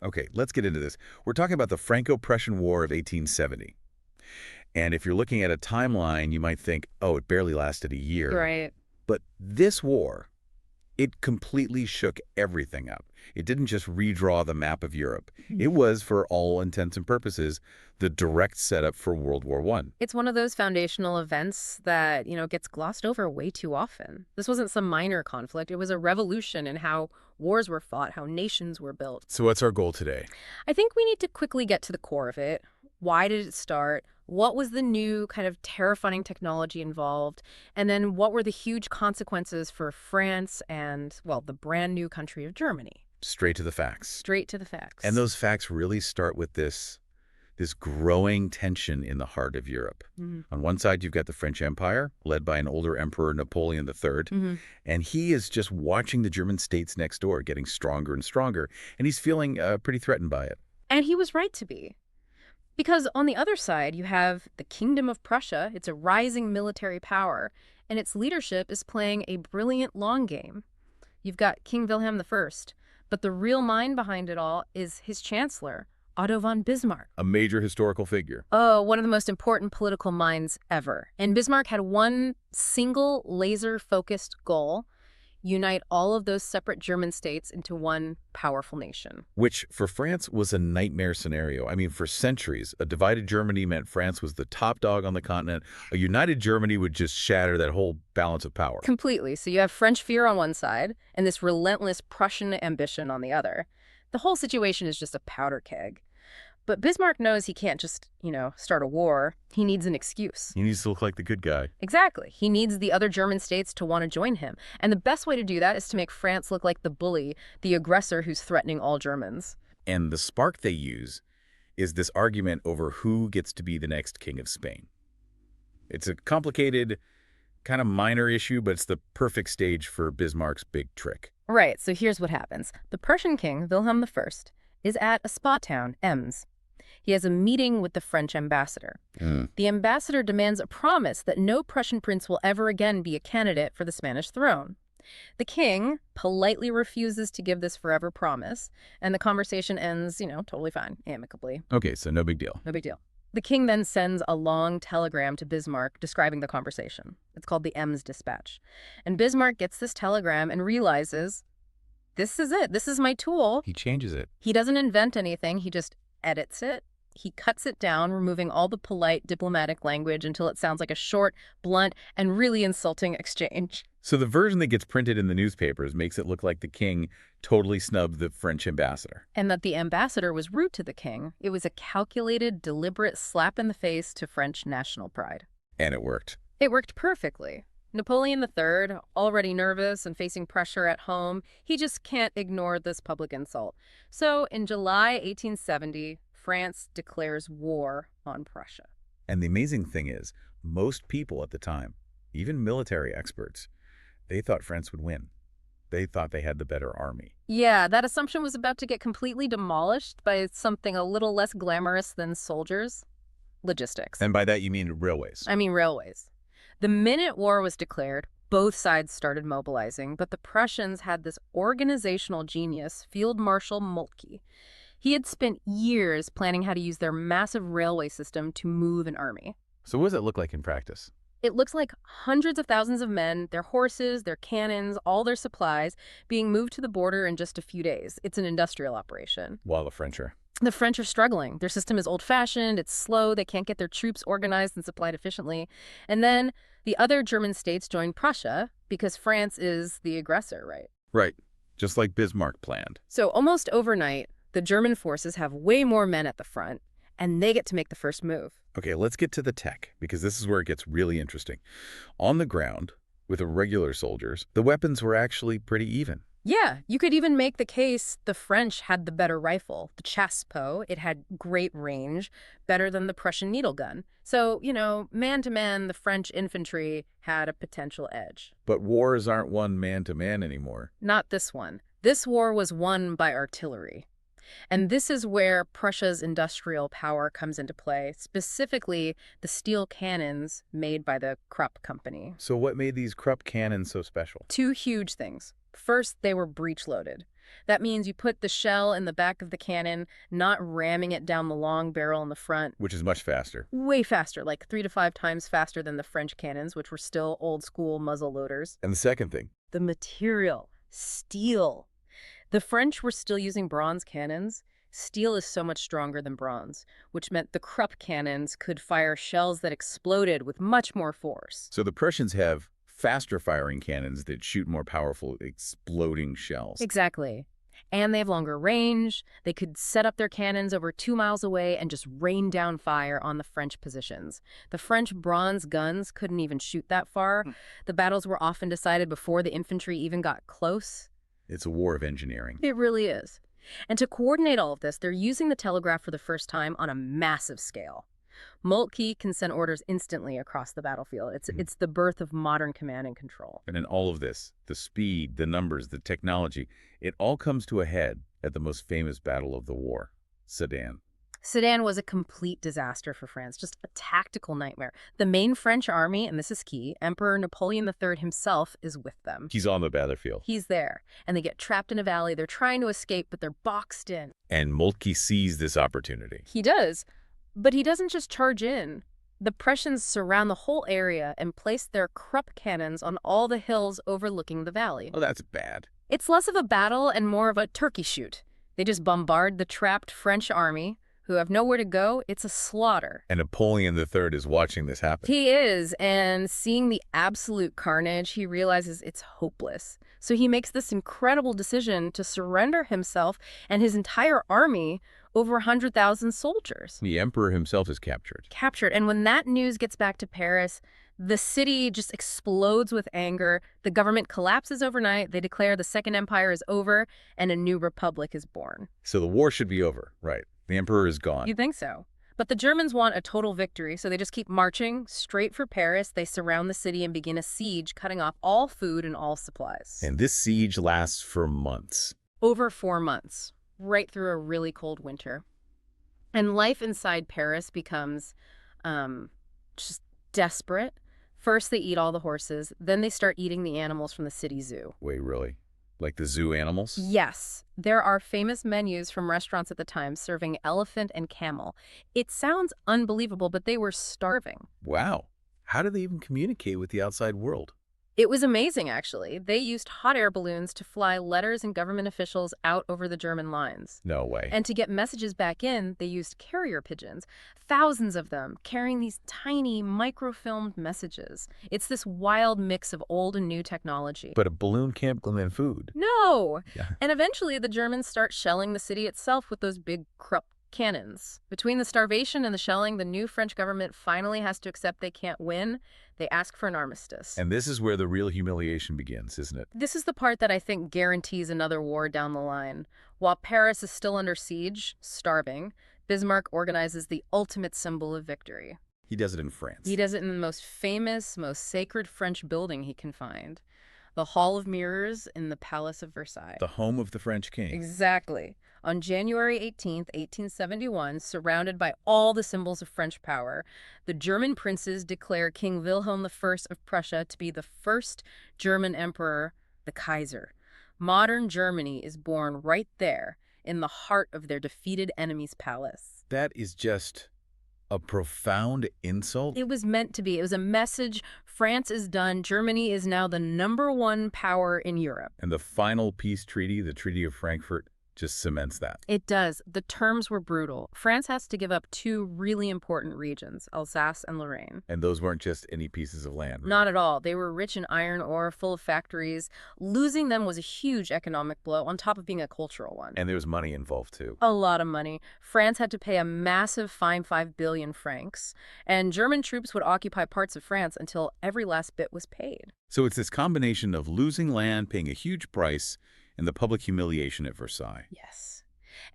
Okay, let's get into this. We're talking about the Franco-Prussian War of 1870. And if you're looking at a timeline, you might think, oh, it barely lasted a year. Right. But this war, it completely shook everything up. It didn't just redraw the map of Europe. It was, for all intents and purposes, the direct setup for World War I. It's one of those foundational events that, gets glossed over way too often. This wasn't some minor conflict. It was a revolution in how wars were fought, how nations were built. So what's our goal today? I think we need to quickly get to the core of it. Why did it start? What was the new kind of terrifying technology involved? And then what were the huge consequences for France and, well, the brand new country of Germany? Straight to the facts. Straight to the facts. And those facts really start with this growing tension in the heart of Europe. On one side, you've got the French Empire, led by an older emperor, Napoleon III, and he is just watching the German states next door getting stronger and stronger, and he's feeling pretty threatened by it. And he was right to be. Because on the other side, you have the Kingdom of Prussia. It's a rising military power, and its leadership is playing a brilliant long game. You've got King Wilhelm I, but the real mind behind it all is his chancellor, Otto von Bismarck. A major historical figure. Oh, one of the most important political minds ever. And Bismarck had one single laser-focused goal: unite all of those separate German states into one powerful nation. Which, for France, was a nightmare scenario. I mean, for centuries, a divided Germany meant France was the top dog on the continent. A united Germany would just shatter that whole balance of power. Completely. So you have French fear on one side and this relentless Prussian ambition on the other. The whole situation is just a powder keg. But Bismarck knows he can't just, start a war. He needs an excuse. He needs to look like the good guy. Exactly. He needs the other German states to want to join him. And the best way to do that is to make France look like the bully, the aggressor who's threatening all Germans. And the spark they use is this argument over who gets to be the next king of Spain. It's a complicated, kind of minor issue, but it's the perfect stage for Bismarck's big trick. Right. So here's what happens. The Prussian king, Wilhelm I, is at a spa town, Ems. He has a meeting with the French ambassador. The ambassador demands a promise that no Prussian prince will ever again be a candidate for the Spanish throne. The king politely refuses to give this forever promise, and the conversation ends, totally fine, amicably. Okay, so no big deal. No big deal. The king then sends a long telegram to Bismarck describing the conversation. It's called the Ems Dispatch. And Bismarck gets this telegram and realizes, this is it. This is my tool. He changes it. He doesn't invent anything. He just edits it. He cuts it down, removing all the polite diplomatic language until it sounds like a short, blunt, and really insulting exchange. So the version that gets printed in the newspapers makes it look like the king totally snubbed the French ambassador. And that the ambassador was rude to the king. It was a calculated, deliberate slap in the face to French national pride. And it worked. It worked perfectly. Napoleon III, already nervous and facing pressure at home, he just can't ignore this public insult. So in July 1870, France declares war on Prussia. And the amazing thing is, most people at the time, even military experts, they thought France would win. They thought they had the better army. Yeah, that assumption was about to get completely demolished by something a little less glamorous than soldiers: logistics. And by that you mean railways. I mean railways. The minute war was declared, both sides started mobilizing, but the Prussians had this organizational genius, Field Marshal Moltke. He had spent years planning how to use their massive railway system to move an army. So what does it look like in practice? It looks like hundreds of thousands of men, their horses, their cannons, all their supplies, being moved to the border in just a few days. It's an industrial operation. While the French are. The French are struggling. Their system is old-fashioned, it's slow, they can't get their troops organized and supplied efficiently. And then the other German states join Prussia because France is the aggressor, right? Right. Just like Bismarck planned. So almost overnight, the German forces have way more men at the front, and they get to make the first move. Okay, let's get to the tech, because this is where it gets really interesting. On the ground, with the regular soldiers, the weapons were actually pretty even. Yeah, you could even make the case the French had the better rifle, the Chassepot. It had great range, better than the Prussian needle gun. So, man to man, the French infantry had a potential edge. But wars aren't won man to man anymore. Not this one. This war was won by artillery. And this is where Prussia's industrial power comes into play, specifically the steel cannons made by the Krupp company. So what made these Krupp cannons so special? Two huge things. First, they were breech-loaded. That means you put the shell in the back of the cannon, not ramming it down the long barrel in the front. Which is much faster. Way faster, like 3 to 5 times faster than the French cannons, which were still old-school muzzle loaders. And the second thing? The material. Steel. The French were still using bronze cannons. Steel is so much stronger than bronze, which meant the Krupp cannons could fire shells that exploded with much more force. So the Prussians have faster firing cannons that shoot more powerful exploding shells. Exactly. And they have longer range. They could set up their cannons over 2 miles away and just rain down fire on the French positions. The French bronze guns couldn't even shoot that far. The battles were often decided before the infantry even got close. It's a war of engineering. It really is. And to coordinate all of this, they're using the telegraph for the first time on a massive scale. Moltke can send orders instantly across the battlefield. It's the birth of modern command and control. And in all of this, the speed, the numbers, the technology, it all comes to a head at the most famous battle of the war, Sedan. Sedan was a complete disaster for France, just a tactical nightmare. The main French army, and this is key, Emperor Napoleon III himself is with them. He's on the battlefield. He's there, and they get trapped in a valley. They're trying to escape, but they're boxed in. And Moltke sees this opportunity. He does, but he doesn't just charge in. The Prussians surround the whole area and place their Krupp cannons on all the hills overlooking the valley. Oh, that's bad. It's less of a battle and more of a turkey shoot. They just bombard the trapped French army, who have nowhere to go. It's a slaughter. And Napoleon III is watching this happen. He is, and seeing the absolute carnage, he realizes it's hopeless. So he makes this incredible decision to surrender himself and his entire army, over 100,000 soldiers. The emperor himself is captured. And when that news gets back to Paris, the city just explodes with anger. The government collapses overnight. They declare the Second Empire is over, and a new republic is born. So the war should be over, right? The emperor is gone. You'd think so. But the Germans want a total victory, so they just keep marching straight for Paris. They surround the city and begin a siege, cutting off all food and all supplies. And this siege lasts for months. Over 4 months, right through a really cold winter. And life inside Paris becomes just desperate. First, they eat all the horses. Then they start eating the animals from the city zoo. Wait, really? Like the zoo animals? Yes. There are famous menus from restaurants at the time serving elephant and camel. It sounds unbelievable, but they were starving. Wow. How do they even communicate with the outside world? It was amazing, actually. They used hot air balloons to fly letters and government officials out over the German lines. No way. And to get messages back in, they used carrier pigeons, thousands of them, carrying these tiny microfilmed messages. It's this wild mix of old and new technology. But a balloon can't glue food. No! Yeah. And eventually the Germans start shelling the city itself with those big Krupp cannons. Between the starvation and the shelling, the new French government finally has to accept they can't win. They ask for an armistice. And this is where the real humiliation begins, isn't it? This is the part that I think guarantees another war down the line. While Paris is still under siege, starving, Bismarck organizes the ultimate symbol of victory. He does it in France. He does it in the most famous, most sacred French building he can find. The Hall of Mirrors in the Palace of Versailles. The home of the French king. Exactly. On January 18th, 1871, surrounded by all the symbols of French power, the German princes declare King Wilhelm I of Prussia to be the first German emperor, the Kaiser. Modern Germany is born right there, in the heart of their defeated enemy's palace. That is just a profound insult. It was meant to be. It was a message. France is done. Germany is now the #1 power in Europe. And the final peace treaty, the Treaty of Frankfurt, just cements that. It does. The terms were brutal. France has to give up 2 really important regions, Alsace and Lorraine. And those weren't just any pieces of land. Not at all. They were rich in iron ore, full of factories. Losing them was a huge economic blow, on top of being a cultural one. And there was money involved, too. A lot of money. France had to pay a massive fine, 5 billion francs. And German troops would occupy parts of France until every last bit was paid. So it's this combination of losing land, paying a huge price, and the public humiliation at Versailles. Yes.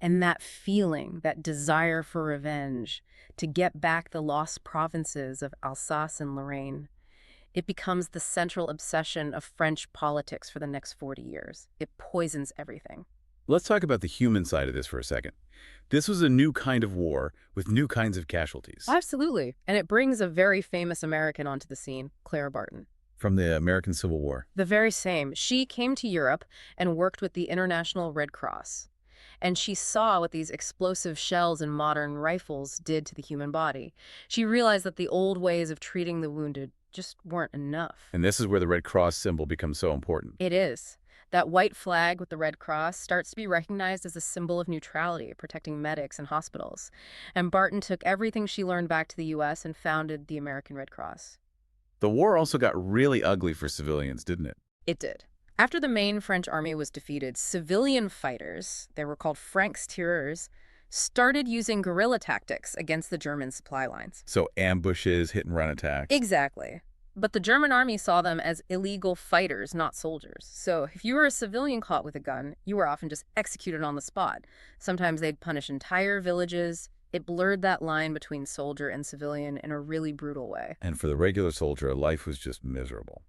And that feeling, that desire for revenge, to get back the lost provinces of Alsace and Lorraine, it becomes the central obsession of French politics for the next 40 years. It poisons everything. Let's talk about the human side of this for a second. This was a new kind of war with new kinds of casualties. Absolutely. And it brings a very famous American onto the scene, Clara Barton. From the American Civil War. The very same. She came to Europe and worked with the International Red Cross. And she saw what these explosive shells and modern rifles did to the human body. She realized that the old ways of treating the wounded just weren't enough. And this is where the Red Cross symbol becomes so important. It is. That white flag with the Red Cross starts to be recognized as a symbol of neutrality, protecting medics and hospitals. And Barton took everything she learned back to the U.S. and founded the American Red Cross. The war also got really ugly for civilians, didn't it? It did. After the main French army was defeated, civilian fighters, they were called francs-tireurs, started using guerrilla tactics against the German supply lines. So ambushes, hit-and-run attacks. Exactly. But the German army saw them as illegal fighters, not soldiers. So if you were a civilian caught with a gun, you were often just executed on the spot. Sometimes they'd punish entire villages. It blurred that line between soldier and civilian in a really brutal way. And for the regular soldier, life was just miserable.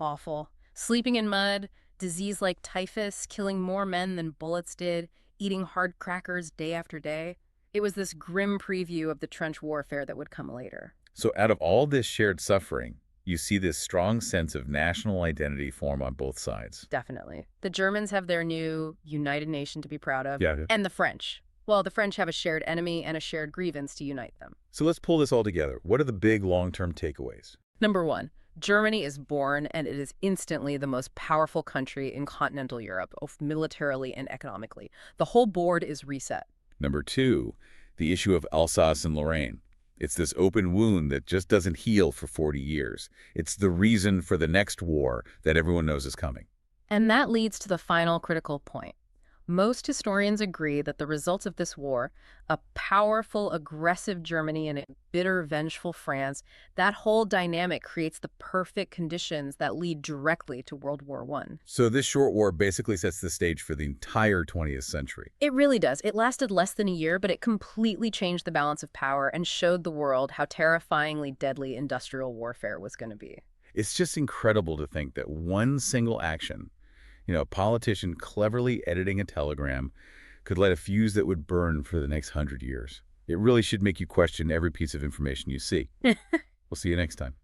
Awful. Sleeping in mud, disease like typhus, killing more men than bullets did, eating hard crackers day after day. It was this grim preview of the trench warfare that would come later. So out of all this shared suffering, you see this strong sense of national identity form on both sides. Definitely. The Germans have their new united nation to be proud of. Yeah. And the French. Well, the French have a shared enemy and a shared grievance to unite them. So let's pull this all together. What are the big long-term takeaways? Number one, Germany is born, and it is instantly the most powerful country in continental Europe, both militarily and economically. The whole board is reset. Number two, the issue of Alsace and Lorraine. It's this open wound that just doesn't heal for 40 years. It's the reason for the next war that everyone knows is coming. And that leads to the final critical point. Most historians agree that the results of this war, a powerful, aggressive Germany and a bitter, vengeful France, that whole dynamic creates the perfect conditions that lead directly to World War I. So this short war basically sets the stage for the entire 20th century. It really does. It lasted less than a year, but it completely changed the balance of power and showed the world how terrifyingly deadly industrial warfare was going to be. It's just incredible to think that one single action, a politician cleverly editing a telegram, could light a fuse that would burn for the next 100 years. It really should make you question every piece of information you see. We'll see you next time.